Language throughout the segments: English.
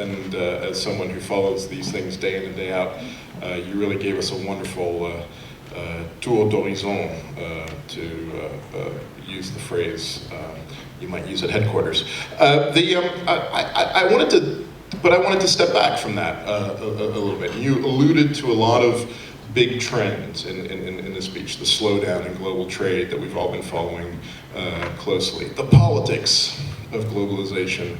and as someone who follows these things day in and day out, you really gave us a wonderful tour d'horizon, to use the phrase you might use at headquarters. I wanted to step back from that a little bit. You alluded to a lot of big trends in the speech, the slowdown in global trade that we've all been following closely, the politics of globalization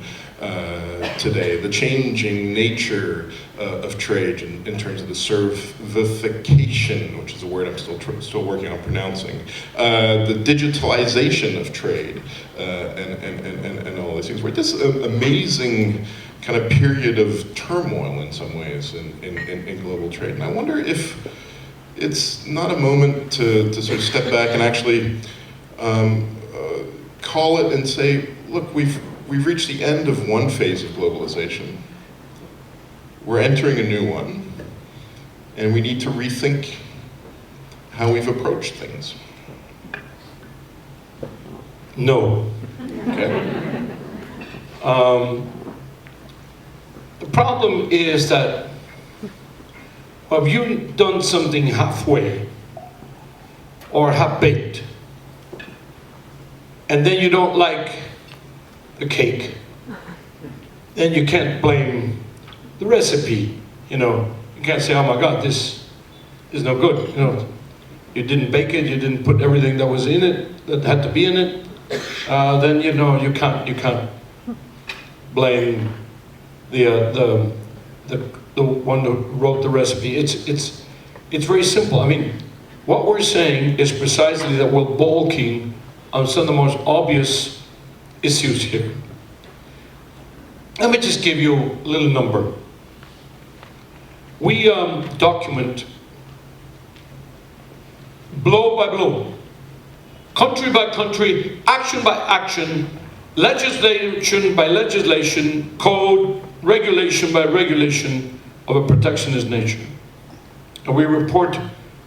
today, the changing nature of trade in terms of the servification, which is a word I'm still working on pronouncing, the digitalization of trade, and all these things. We're this amazing kind of period of turmoil in some ways in global trade. And I wonder if it's not a moment to sort of step back and actually call it and say, look, we've reached the end of one phase of globalization. We're entering a new one, and we need to rethink how we've approached things. No. Okay? The problem is that have you done something halfway or half-baked, and then you don't like the cake, then you can't blame the recipe. You know, you can't say, oh my God, this is no good. You know, you didn't bake it, you didn't put everything that was in it, that had to be in it. Then you know you can't blame the one who wrote the recipe. It's very simple. I mean, what we're saying is precisely that we're balking on some of the most obvious issues here. Let me just give you a little number. We document blow by blow, country by country, action by action, legislation by legislation, code, regulation by regulation of a protectionist nature. And we report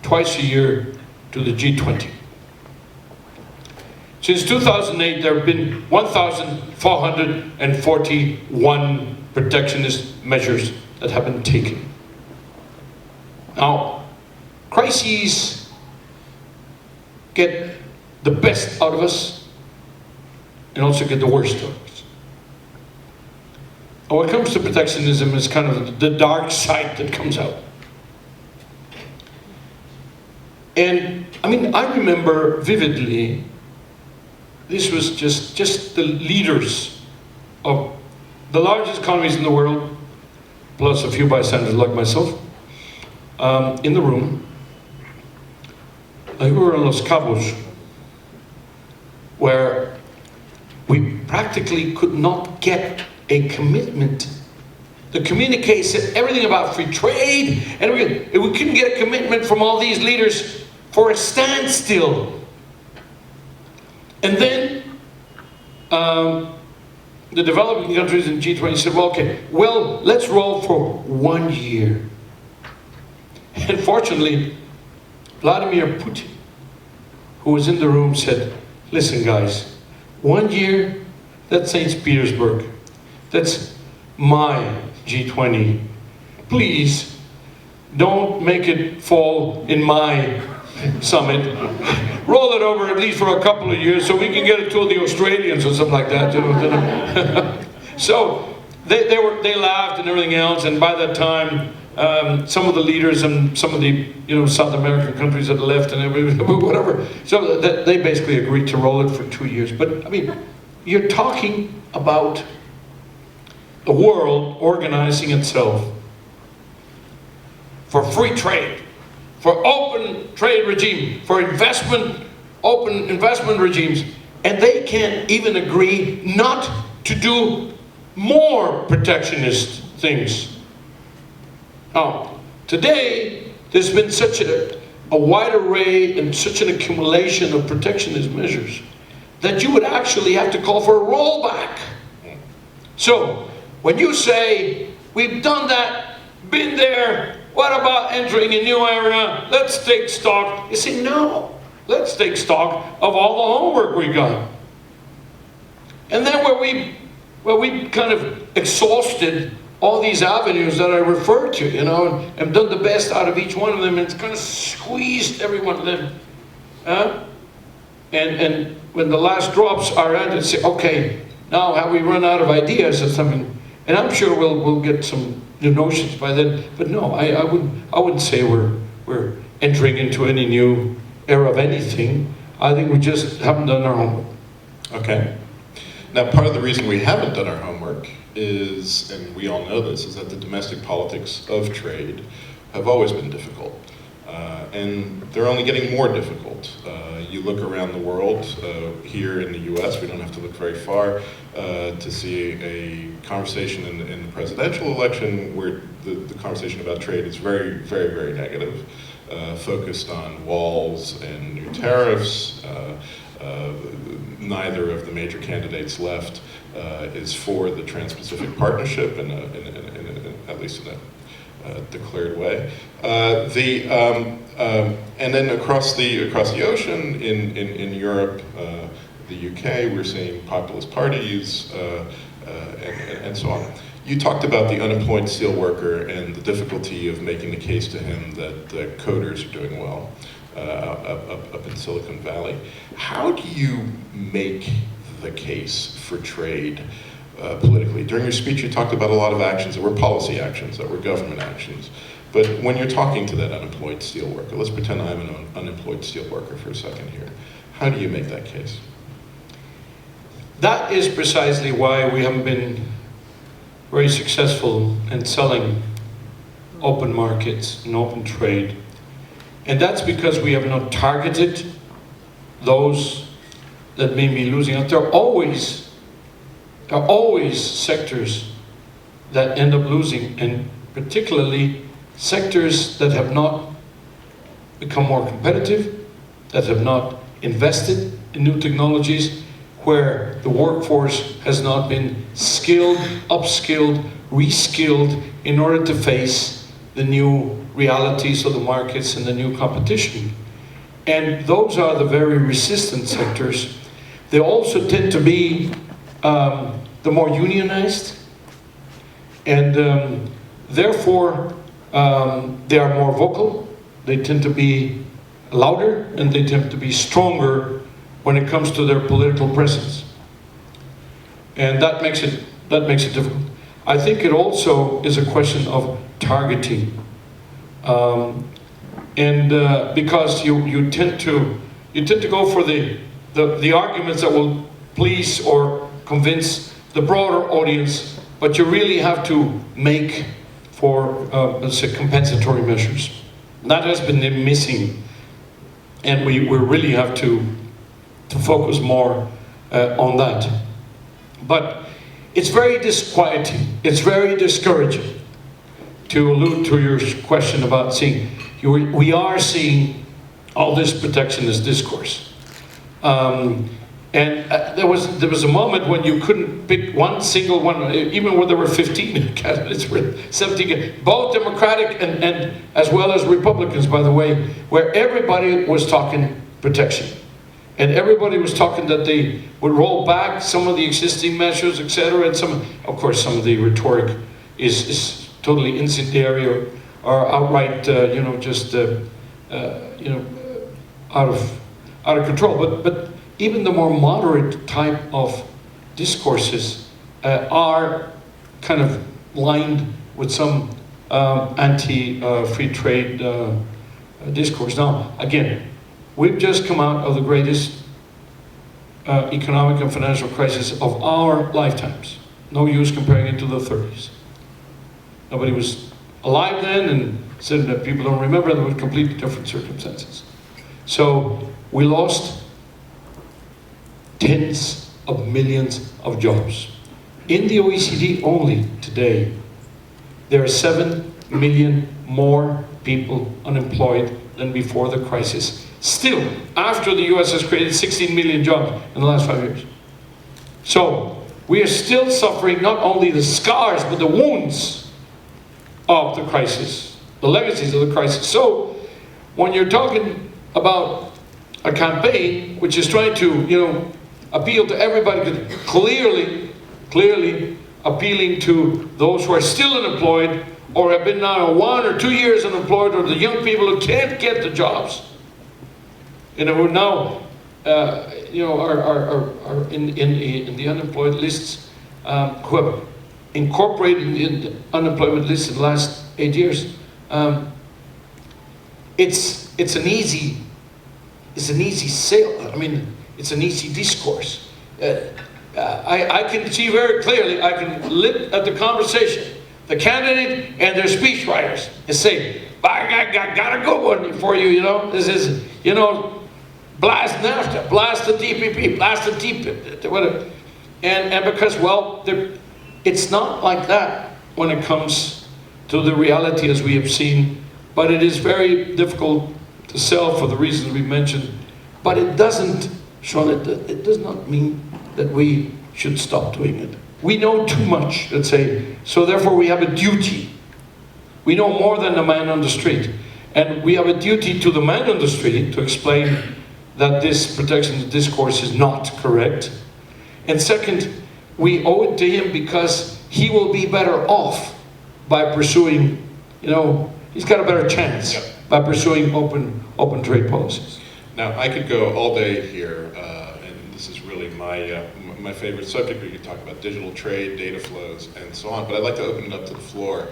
twice a year to the G20. Since 2008, there have been 1,441 protectionist measures that have been taken. Now, crises get the best out of us and also get the worst out of us. And when it comes to protectionism, it's kind of the dark side that comes out. And I mean, I remember vividly, this was just the leaders of the largest economies in the world, plus a few bystanders like myself, in the room. We were in Los Cabos, where we practically could not get a commitment. The communique said everything about free trade, and we couldn't get a commitment from all these leaders for a standstill. And then the developing countries in G20 said, well, okay, well, let's roll for 1 year. And fortunately, Vladimir Putin, who was in the room, said, listen guys, 1 year, that's St. Petersburg. That's my G20. Please, don't make it fall in my summit. Roll it over at least for a couple of years so we can get it to the Australians or something like that. You know. So they laughed and everything else, and by that time, some of the leaders and some of the South American countries had left and whatever. So they basically agreed to roll it for 2 years. But I mean, you're talking about the world organizing itself for free trade, for open trade regime, for open investment regimes, and they can't even agree not to do more protectionist things. Now, today, there's been such a wide array and such an accumulation of protectionist measures that you would actually have to call for a rollback. So, when you say, we've done that, been there, what about entering a new area? Let's take stock. You say, no, let's take stock of all the homework we got. And then where we kind of exhausted all these avenues that I referred to, you know, and done the best out of each one of them, and it's kind of squeezed every one of them. And when the last drops are at, say, okay, now have we run out of ideas or something? And I'm sure we'll get some new notions by then. But no, I wouldn't say we're entering into any new era of anything. I think we just haven't done our homework. Okay. Now, part of the reason we haven't done our homework is, and we all know this, is that the domestic politics of trade have always been difficult. And they're only getting more difficult. You look around the world, here in the US, we don't have to look very far to see a conversation in the presidential election where the conversation about trade is very, very, very negative, focused on walls and new tariffs. Neither of the major candidates left is for the Trans-Pacific Partnership, at least in a declared way. And then across the ocean in Europe, the UK, we're seeing populist parties and so on. You talked about the unemployed steelworker and the difficulty of making the case to him that coders are doing well up in Silicon Valley. How do you make the case for trade politically? During your speech, you talked about a lot of actions that were policy actions, that were government actions. But when you're talking to that unemployed steelworker, let's pretend I'm an unemployed steelworker for a second here. How do you make that case? That is precisely why we haven't been very successful in selling open markets and open trade. And that's because we have not targeted those that may be losing out. There are always sectors that end up losing, and particularly sectors that have not become more competitive, that have not invested in new technologies, where the workforce has not been skilled, upskilled, reskilled in order to face the new realities of the markets and the new competition. And those are the very resistant sectors. They also tend to be the more unionized, and therefore they are more vocal, they tend to be louder, and they tend to be stronger when it comes to their political presence. And that makes it difficult. I think it also is a question of targeting. Because you tend to go for the arguments that will please or convince the broader audience, but you really have to make for, let's say, compensatory measures. That has been missing, and we really have to focus more on that. But it's very disquieting, it's very discouraging, to allude to your question about seeing, we are seeing all this protectionist discourse. There was a moment when you couldn't pick one single one, even when there were 15 candidates, 17, both Democratic and as well as Republicans, by the way, where everybody was talking protection. And everybody was talking that they would roll back some of the existing measures, etc. And of course, some of the rhetoric is totally incendiary or outright, just out of control. But even the more moderate type of discourses are kind of lined with some anti-free trade discourse. Now, again, we've just come out of the greatest economic and financial crisis of our lifetimes. No use comparing it to the 30s. Nobody was alive then, and said that people don't remember, there were completely different circumstances. So we lost tens of millions of jobs. In the OECD only today, there are 7 million more people unemployed than before the crisis. Still, after the US has created 16 million jobs in the last 5 years. So, we are still suffering not only the scars, but the wounds of the crisis, the legacies of the crisis. So, when you're talking about a campaign which is trying to, appeal to everybody, clearly appealing to those who are still unemployed or have been now 1 or 2 years unemployed, or the young people who can't get the jobs, who now are in the unemployed lists, who have incorporated in the unemployment list in the last 8 years. It's an easy sale. I mean, it's an easy discourse. I can see very clearly, I can look at the conversation, the candidate and their speechwriters, and say, I got a good one for you, This is, blast NAFTA, blast the DPP, blast the TPP, whatever. And because, well, it's not like that when it comes to the reality as we have seen, but it is very difficult to sell for the reasons we mentioned. But it doesn't, Shawn, it does not mean that we should stop doing it. We know too much, let's say, so therefore we have a duty. We know more than the man on the street. And we have a duty to the man on the street to explain that this protectionist discourse is not correct. And second, we owe it to him because he will be better off by pursuing, he's got a better chance by pursuing open trade policies. Now, I could go all day here, and this is really my favorite subject. We could talk about digital trade, data flows, and so on, but I'd like to open it up to the floor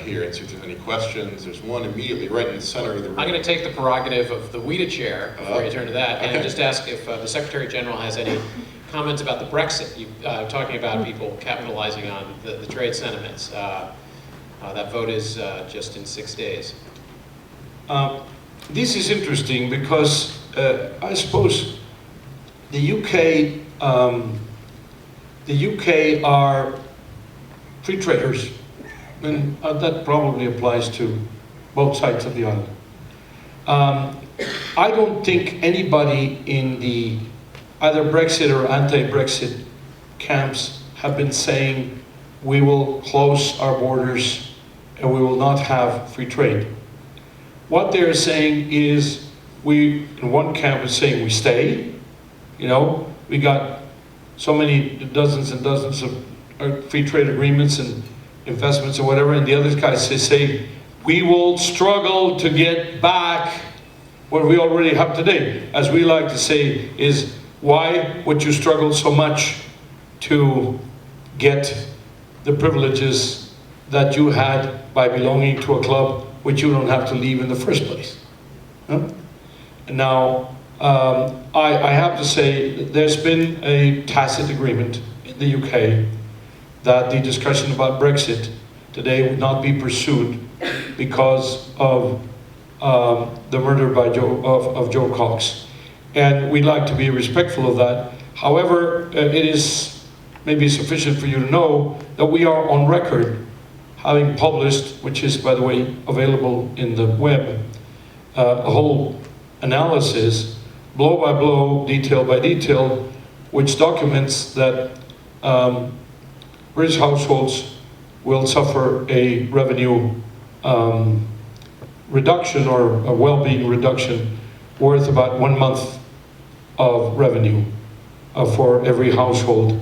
here and see if there's any questions. There's one immediately right in the center of the room. I'm going to take the prerogative of the WITA chair before you turn to that, and just ask if the Secretary General has any comments about the Brexit. You talking about people capitalizing on the trade sentiments. That vote is just in 6 days. This is interesting because I suppose the UK are free traders, and that probably applies to both sides of the island. I don't think anybody in the either Brexit or anti-Brexit camps have been saying we will close our borders and we will not have free trade. What they're saying is, in one camp is saying we stay, we got so many dozens and dozens of free trade agreements and investments or whatever, and the other guys say we will struggle to get back what we already have today. As we like to say is, why would you struggle so much to get the privileges that you had by belonging to a club which you don't have to leave in the first place? Huh? Now, I have to say there's been a tacit agreement in the UK that the discussion about Brexit today would not be pursued because of the murder of Joe Cox. And we'd like to be respectful of that. However, it is maybe sufficient for you to know that we are on record having published, which is, by the way, available in the web, a whole analysis, blow by blow, detail by detail, which documents that British households will suffer a revenue reduction or a well-being reduction worth about 1 month of revenue for every household,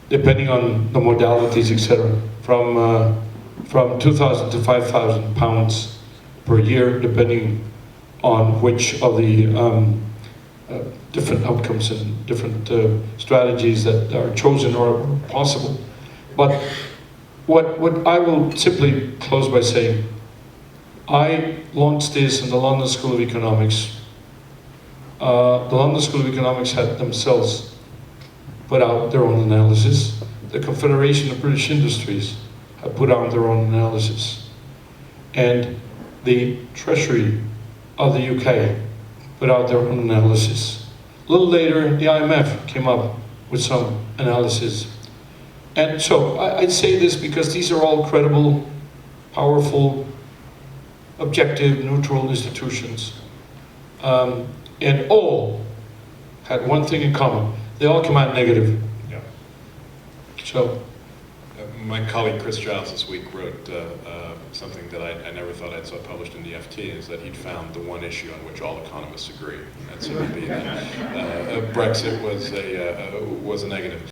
depending on the modalities, etc., from 2,000 to 5,000 pounds per year, depending on which of the different outcomes and different strategies that are chosen or possible. But what I will simply close by saying, I launched this in the London School of Economics. The London School of Economics had themselves put out their own analysis. The Confederation of British Industries have put out their own analysis. And the Treasury of the UK put out their own analysis. A little later, the IMF came up with some analysis. And so I say this because these are all credible, powerful, objective, neutral institutions. And all had one thing in common. They all came out negative. Yeah. So, my colleague Chris Giles this week wrote something that I never thought I'd saw published in the FT, is that he'd found the one issue on which all economists agree. And that seemed to be that Brexit was a negative.